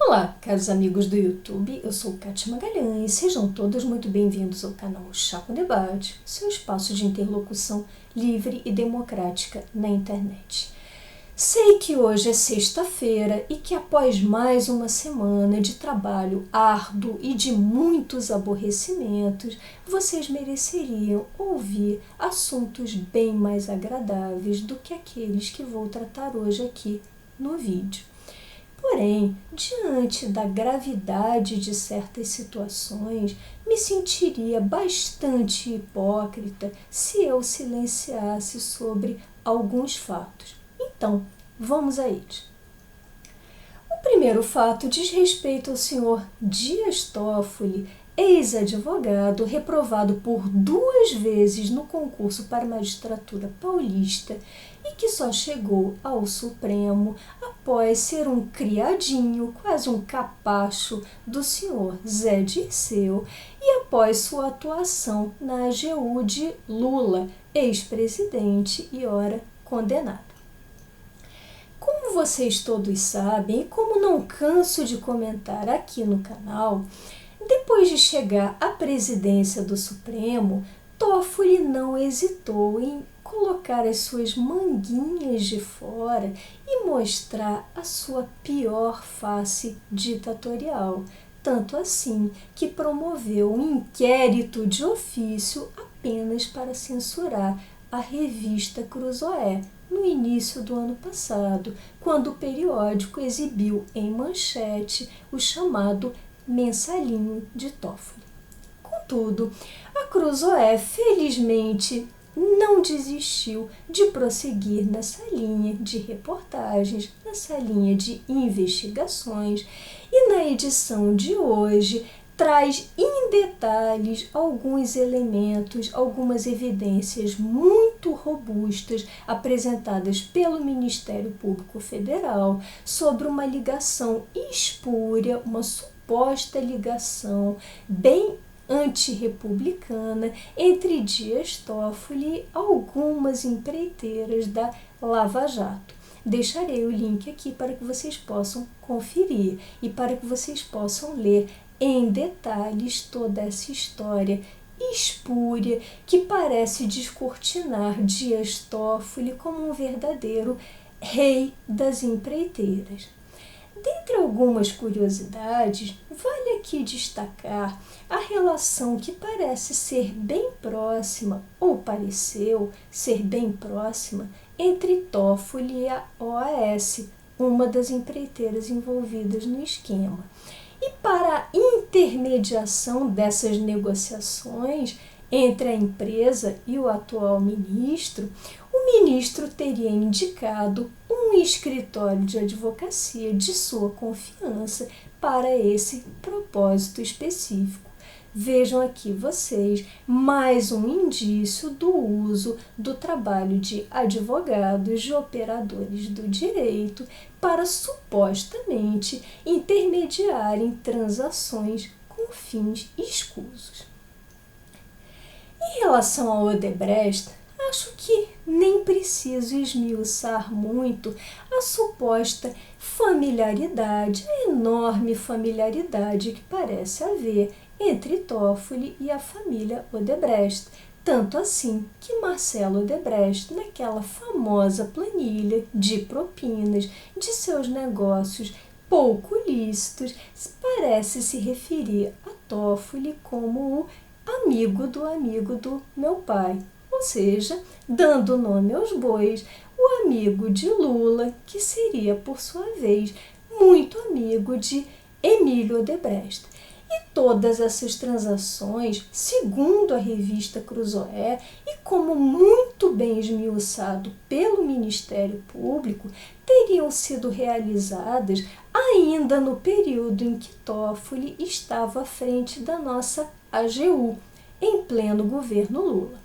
Olá, caros amigos do YouTube, eu sou Kátia Magalhães, sejam todos muito bem-vindos ao canal Chá com Debate, seu espaço de interlocução livre e democrática na internet. Sei que hoje é sexta-feira e que após mais uma semana de trabalho árduo e de muitos aborrecimentos, vocês mereceriam ouvir assuntos bem mais agradáveis do que aqueles que vou tratar hoje aqui no vídeo. Porém, diante da gravidade de certas situações, me sentiria bastante hipócrita se eu silenciasse sobre alguns fatos. Então, vamos a eles. O primeiro fato diz respeito ao senhor Dias Toffoli, ex-advogado reprovado por 2 vezes no concurso para a magistratura paulista e que só chegou ao Supremo após ser um criadinho, quase um capacho do senhor Zé Dirceu e após sua atuação na AGU de Lula, ex-presidente e ora condenado. Como vocês todos sabem, e como não canso de comentar aqui no canal, depois de chegar à presidência do Supremo, Toffoli não hesitou em colocar as suas manguinhas de fora e mostrar a sua pior face ditatorial, tanto assim que promoveu um inquérito de ofício apenas para censurar a revista Cruzoé, no início do ano passado, quando o periódico exibiu em manchete o chamado mensalinho de Toffoli. Contudo, a Cruzoé felizmente não desistiu de prosseguir nessa linha de reportagens, nessa linha de investigações, e na edição de hoje traz em detalhes alguns elementos, algumas evidências muito robustas apresentadas pelo Ministério Público Federal sobre uma ligação espúria, uma suposta ligação bem antirrepublicana entre Dias Toffoli e algumas empreiteiras da Lava Jato. Deixarei o link aqui para que vocês possam conferir e para que vocês possam ler em detalhes toda essa história espúria que parece descortinar Dias Toffoli como um verdadeiro rei das empreiteiras. Dentre algumas curiosidades, vale aqui destacar a relação que parece ser bem próxima, ou pareceu ser bem próxima, entre Toffoli e a OAS, uma das empreiteiras envolvidas no esquema. E para a intermediação dessas negociações entre a empresa e o atual ministro, o ministro teria indicado um escritório de advocacia de sua confiança para esse propósito específico. Vejam aqui vocês mais um indício do uso do trabalho de advogados, de operadores do direito, para supostamente intermediarem transações com fins escusos. Em relação ao Odebrecht, acho que nem preciso esmiuçar muito a suposta familiaridade, a enorme familiaridade que parece haver entre Toffoli e a família Odebrecht. Tanto assim que Marcelo Odebrecht, naquela famosa planilha de propinas de seus negócios pouco lícitos, parece se referir a Toffoli como o amigo do meu pai. Ou seja, dando nome aos bois, o amigo de Lula, que seria, por sua vez, muito amigo de Emílio Odebrecht. E todas essas transações, segundo a revista Cruzoé, e como muito bem esmiuçado pelo Ministério Público, teriam sido realizadas ainda no período em que Toffoli estava à frente da nossa AGU, em pleno governo Lula.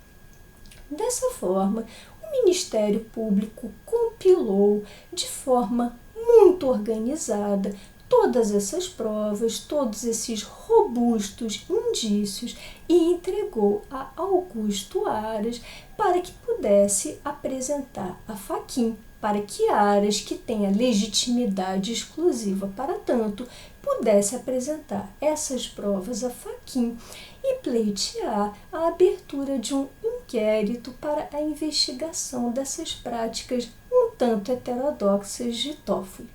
Dessa forma, o Ministério Público compilou de forma muito organizada todas essas provas, todos esses robustos indícios e entregou a Augusto Aras para que pudesse apresentar a Fachin para que Aras, que tenha legitimidade exclusiva para tanto, pudesse apresentar essas provas a Fachin e pleitear a abertura de um inquérito para a investigação dessas práticas um tanto heterodoxas de Toffoli.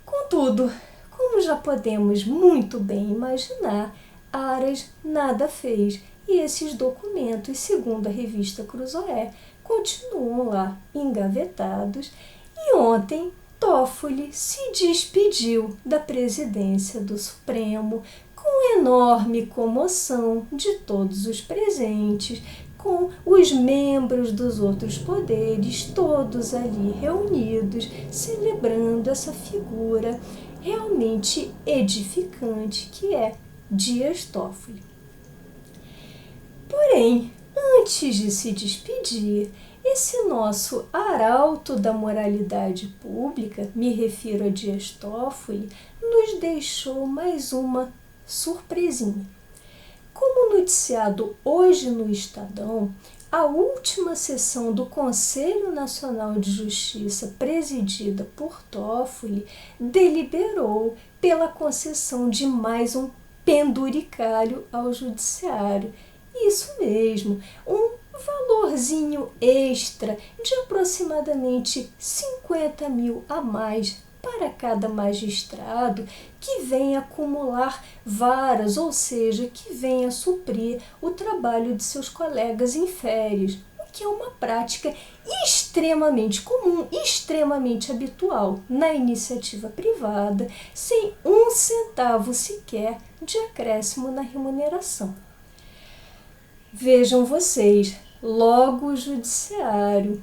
Contudo, como já podemos muito bem imaginar, Aras nada fez e esses documentos, segundo a revista Cruzoé, continuam lá engavetados e ontem Toffoli se despediu da presidência do Supremo com enorme comoção de todos os presentes, com os membros dos outros poderes todos ali reunidos, celebrando essa figura realmente edificante que é Dias Toffoli. Porém, antes de se despedir, esse nosso arauto da moralidade pública, me refiro a Dias Toffoli, nos deixou mais uma surpresinha. Como noticiado hoje no Estadão, a última sessão do Conselho Nacional de Justiça, presidida por Toffoli, deliberou pela concessão de mais um penduricalho ao Judiciário. Isso mesmo, um valorzinho extra de aproximadamente 50 mil a mais para cada magistrado que venha acumular varas, ou seja, que venha suprir o trabalho de seus colegas em férias, o que é uma prática extremamente comum, extremamente habitual na iniciativa privada, sem um centavo sequer de acréscimo na remuneração. Vejam vocês, logo o Judiciário,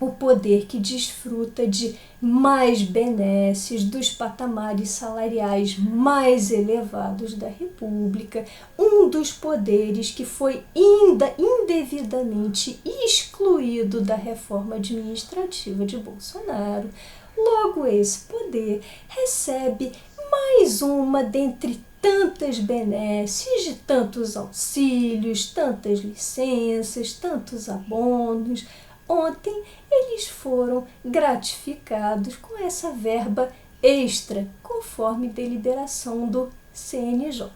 o poder que desfruta de mais benesses dos patamares salariais mais elevados da República, um dos poderes que foi indevidamente excluído da reforma administrativa de Bolsonaro, logo esse poder recebe mais uma dentre tantas benesses, de tantos auxílios, tantas licenças, tantos abonos. Ontem eles foram gratificados com essa verba extra, conforme deliberação do CNJ.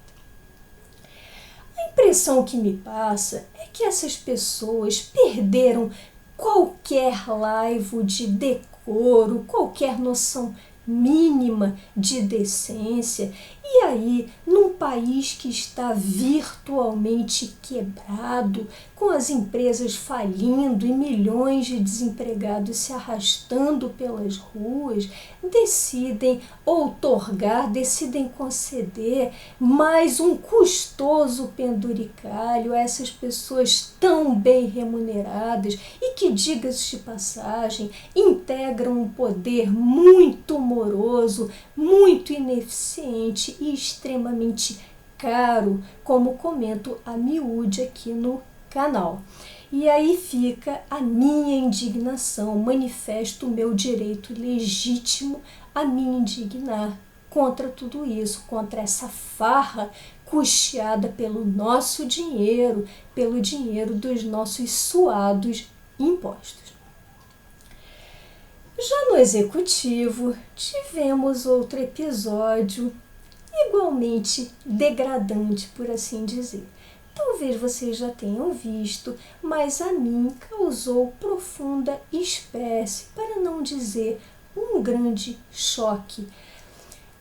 A impressão que me passa é que essas pessoas perderam qualquer laivo de decoro, qualquer noção mínima de decência, e aí, num país que está virtualmente quebrado, com as empresas falindo e milhões de desempregados se arrastando pelas ruas, decidem outorgar, decidem conceder mais um custoso penduricalho a essas pessoas tão bem remuneradas e que, diga-se de passagem, integram um poder muito moroso, muito ineficiente e extremamente caro, como comento a miúde aqui no canal. E aí fica a minha indignação, manifesto o meu direito legítimo a me indignar contra tudo isso, contra essa farra custeada pelo nosso dinheiro, pelo dinheiro dos nossos suados impostos. Já no Executivo, tivemos outro episódio igualmente degradante, por assim dizer. Talvez vocês já tenham visto, mas a mim causou profunda espécie, para não dizer um grande choque.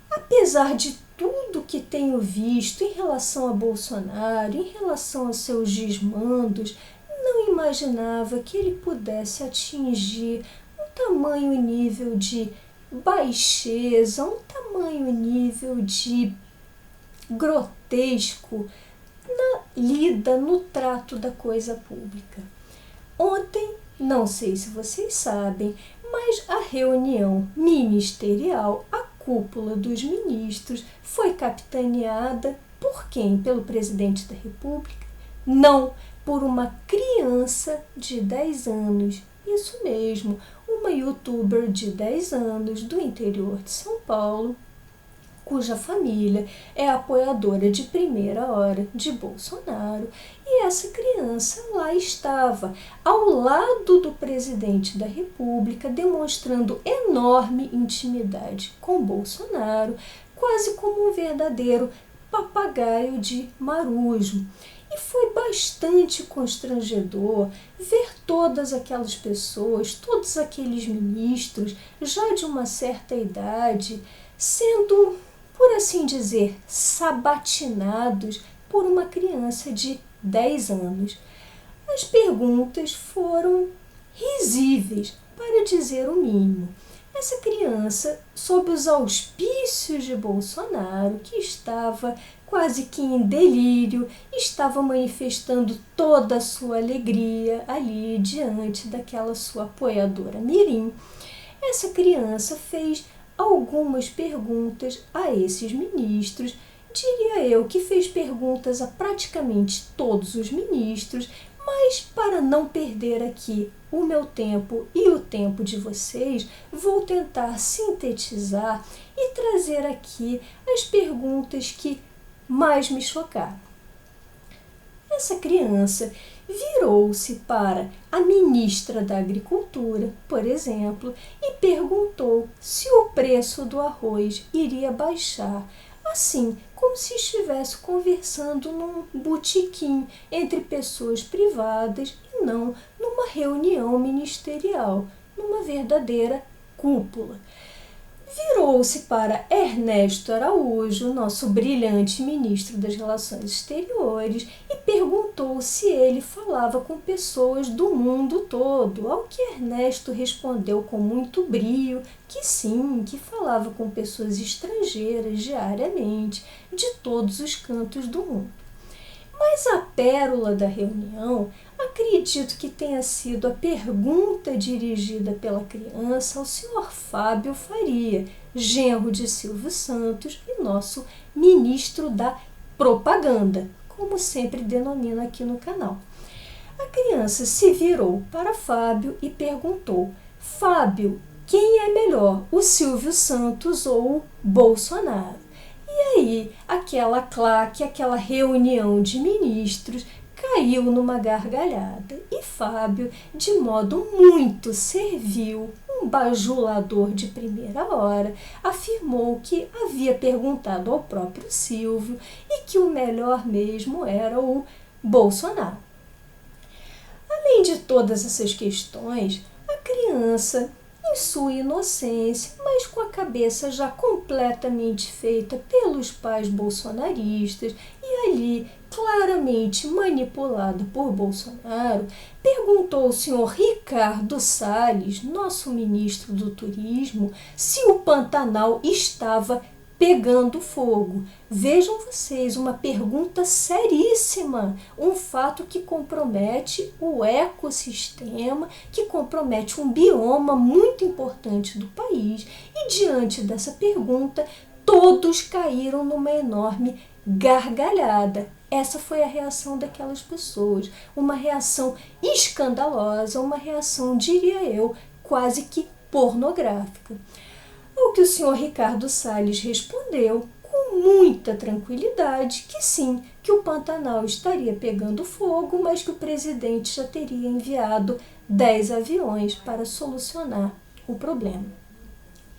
Apesar de tudo que tenho visto em relação a Bolsonaro, em relação aos seus desmandos, não imaginava que ele pudesse atingir tamanho nível de baixeza, um tamanho nível de grotesco na lida, no trato da coisa pública. Ontem, não sei se vocês sabem, mas a reunião ministerial, a cúpula dos ministros, foi capitaneada por quem? Pelo presidente da República? Não, por uma criança de 10 anos. Isso mesmo, uma youtuber de 10 anos do interior de São Paulo, cuja família é apoiadora de primeira hora de Bolsonaro, e essa criança lá estava, ao lado do presidente da República, demonstrando enorme intimidade com Bolsonaro, quase como um verdadeiro papagaio de marujo. E foi bastante constrangedor ver todas aquelas pessoas, todos aqueles ministros, já de uma certa idade, sendo, por assim dizer, sabatinados por uma criança de 10 anos. As perguntas foram risíveis, para dizer o mínimo. Essa criança, sob os auspícios de Bolsonaro, que estava quase que em delírio, estava manifestando toda a sua alegria ali diante daquela sua apoiadora mirim. Essa criança fez algumas perguntas a esses ministros, diria eu que fez perguntas a praticamente todos os ministros, mas para não perder aqui o meu tempo e o tempo de vocês, vou tentar sintetizar e trazer aqui as perguntas que mais me chocaram. Essa criança virou-se para a ministra da Agricultura, por exemplo, e perguntou se o preço do arroz iria baixar, assim como se estivesse conversando num botequim entre pessoas privadas e não numa reunião ministerial, numa verdadeira cúpula. Virou-se para Ernesto Araújo, nosso brilhante ministro das Relações Exteriores, e perguntou se ele falava com pessoas do mundo todo, ao que Ernesto respondeu com muito brio que sim, que falava com pessoas estrangeiras diariamente, de todos os cantos do mundo. Mas a pérola da reunião, acredito que tenha sido a pergunta dirigida pela criança ao senhor Fábio Faria, genro de Silvio Santos e nosso ministro da propaganda, como sempre denomino aqui no canal. A criança se virou para Fábio e perguntou: Fábio, quem é melhor, o Silvio Santos ou o Bolsonaro? E aí, aquela claque, aquela reunião de ministros caiu numa gargalhada e Fábio, de modo muito servil, um bajulador de primeira hora, afirmou que havia perguntado ao próprio Silvio e que o melhor mesmo era o Bolsonaro. Além de todas essas questões, a criança, em sua inocência, mas com a cabeça já completamente feita pelos pais bolsonaristas e ali claramente manipulada por Bolsonaro, perguntou ao senhor Ricardo Salles, nosso ministro do Turismo, se o Pantanal estava pegando fogo. Vejam vocês, uma pergunta seríssima, um fato que compromete o ecossistema, que compromete um bioma muito importante do país. E diante dessa pergunta, todos caíram numa enorme gargalhada. Essa foi a reação daquelas pessoas, uma reação escandalosa, uma reação, diria eu, quase que pornográfica. Ao que o senhor Ricardo Salles respondeu com muita tranquilidade que sim, que o Pantanal estaria pegando fogo, mas que o presidente já teria enviado 10 aviões para solucionar o problema.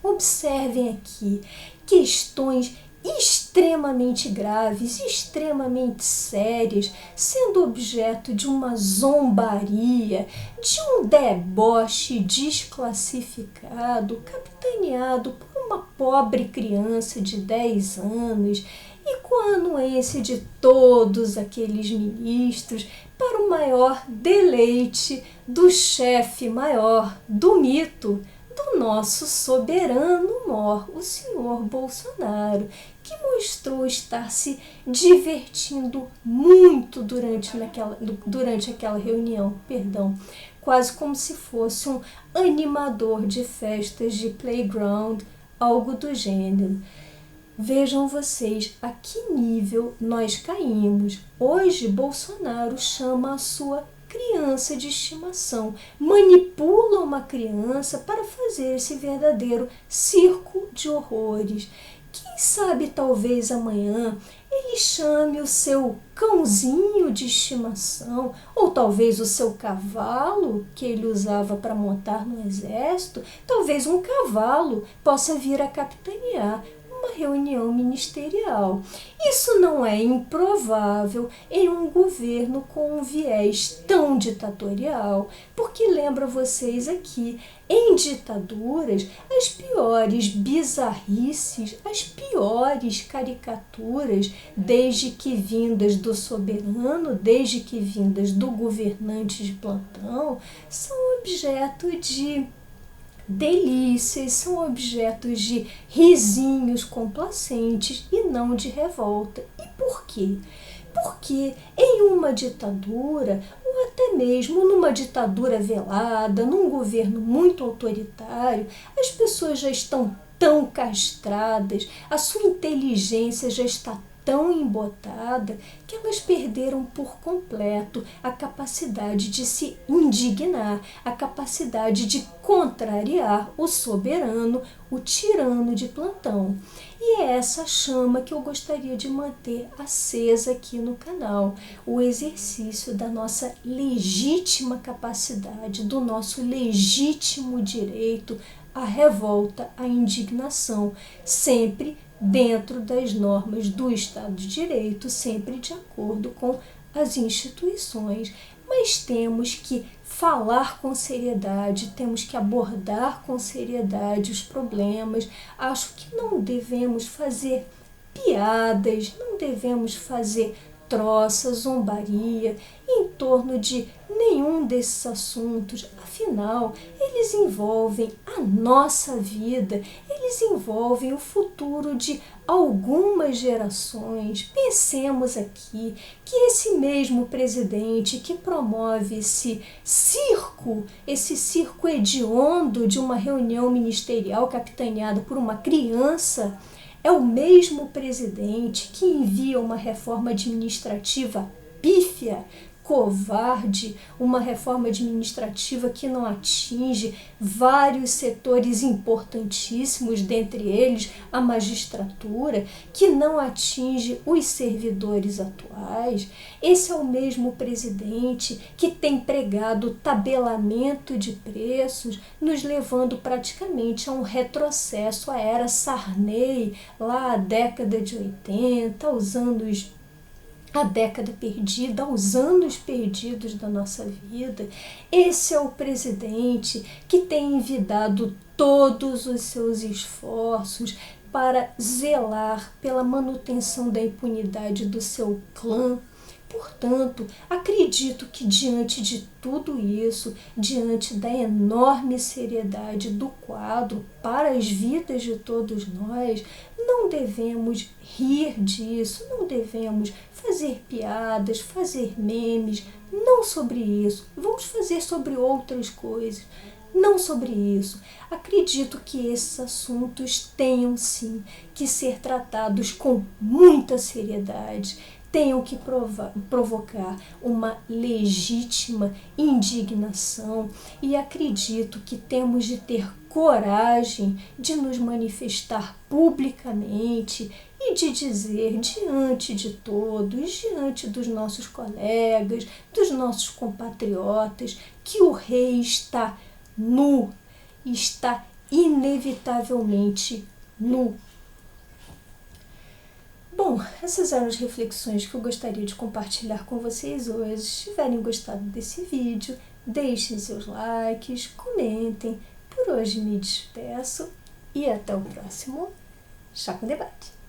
Observem aqui questões extremamente graves, extremamente sérias, sendo objeto de uma zombaria, de um deboche desclassificado, capitaneado por uma pobre criança de 10 anos e com a anuência de todos aqueles ministros para o maior deleite do chefe maior do mito, do nosso soberano mor, o senhor Bolsonaro, que mostrou estar se divertindo muito durante aquela reunião, quase como se fosse um animador de festas de playground, algo do gênero. Vejam vocês a que nível nós caímos. Hoje, Bolsonaro chama a sua criança de estimação, manipula uma criança para fazer esse verdadeiro circo de horrores. Quem sabe talvez amanhã ele chame o seu cãozinho de estimação, ou talvez o seu cavalo que ele usava para montar no exército, talvez um cavalo possa vir a capitanear uma reunião ministerial. Isso não é improvável em um governo com um viés tão ditatorial, porque lembro a vocês aqui, em ditaduras, as piores bizarrices, as piores caricaturas, desde que vindas do soberano, desde que vindas do governante de plantão, são objeto de delícias, são objetos de risinhos complacentes e não de revolta. E por quê? Porque em uma ditadura, ou até mesmo numa ditadura velada, num governo muito autoritário, as pessoas já estão tão castradas, a sua inteligência já está tão embotada que elas perderam por completo a capacidade de se indignar, a capacidade de contrariar o soberano, o tirano de plantão. E é essa chama que eu gostaria de manter acesa aqui no canal, o exercício da nossa legítima capacidade, do nosso legítimo direito à revolta, à indignação, sempre dentro das normas do Estado de Direito, sempre de acordo com as instituições. Mas temos que falar com seriedade, temos que abordar com seriedade os problemas. Acho que não devemos fazer piadas, não devemos fazer troça, zombaria em torno de nenhum desses assuntos. Afinal, eles envolvem a nossa vida, eles envolvem o futuro de algumas gerações. Pensemos aqui que esse mesmo presidente que promove esse circo hediondo de uma reunião ministerial capitaneada por uma criança, é o mesmo presidente que envia uma reforma administrativa pífia, covarde, uma reforma administrativa que não atinge vários setores importantíssimos, dentre eles a magistratura, que não atinge os servidores atuais. Esse é o mesmo presidente que tem pregado tabelamento de preços, nos levando praticamente a um retrocesso à era Sarney, lá à década de 80, a década perdida, aos anos perdidos da nossa vida. Esse é o presidente que tem envidado todos os seus esforços para zelar pela manutenção da impunidade do seu clã. Portanto, acredito que diante de tudo isso, diante da enorme seriedade do quadro para as vidas de todos nós, não devemos rir disso, não devemos fazer piadas, fazer memes, não sobre isso. Vamos fazer sobre outras coisas, não sobre isso. Acredito que esses assuntos tenham sim que ser tratados com muita seriedade, tenham que provocar uma legítima indignação, e acredito que temos de ter coragem de nos manifestar publicamente e de dizer diante de todos, diante dos nossos colegas, dos nossos compatriotas, que o rei está nu, está inevitavelmente nu. Bom, essas eram as reflexões que eu gostaria de compartilhar com vocês hoje. Se tiverem gostado desse vídeo, deixem seus likes, comentem. Por hoje me despeço e até o próximo Chá com Debate.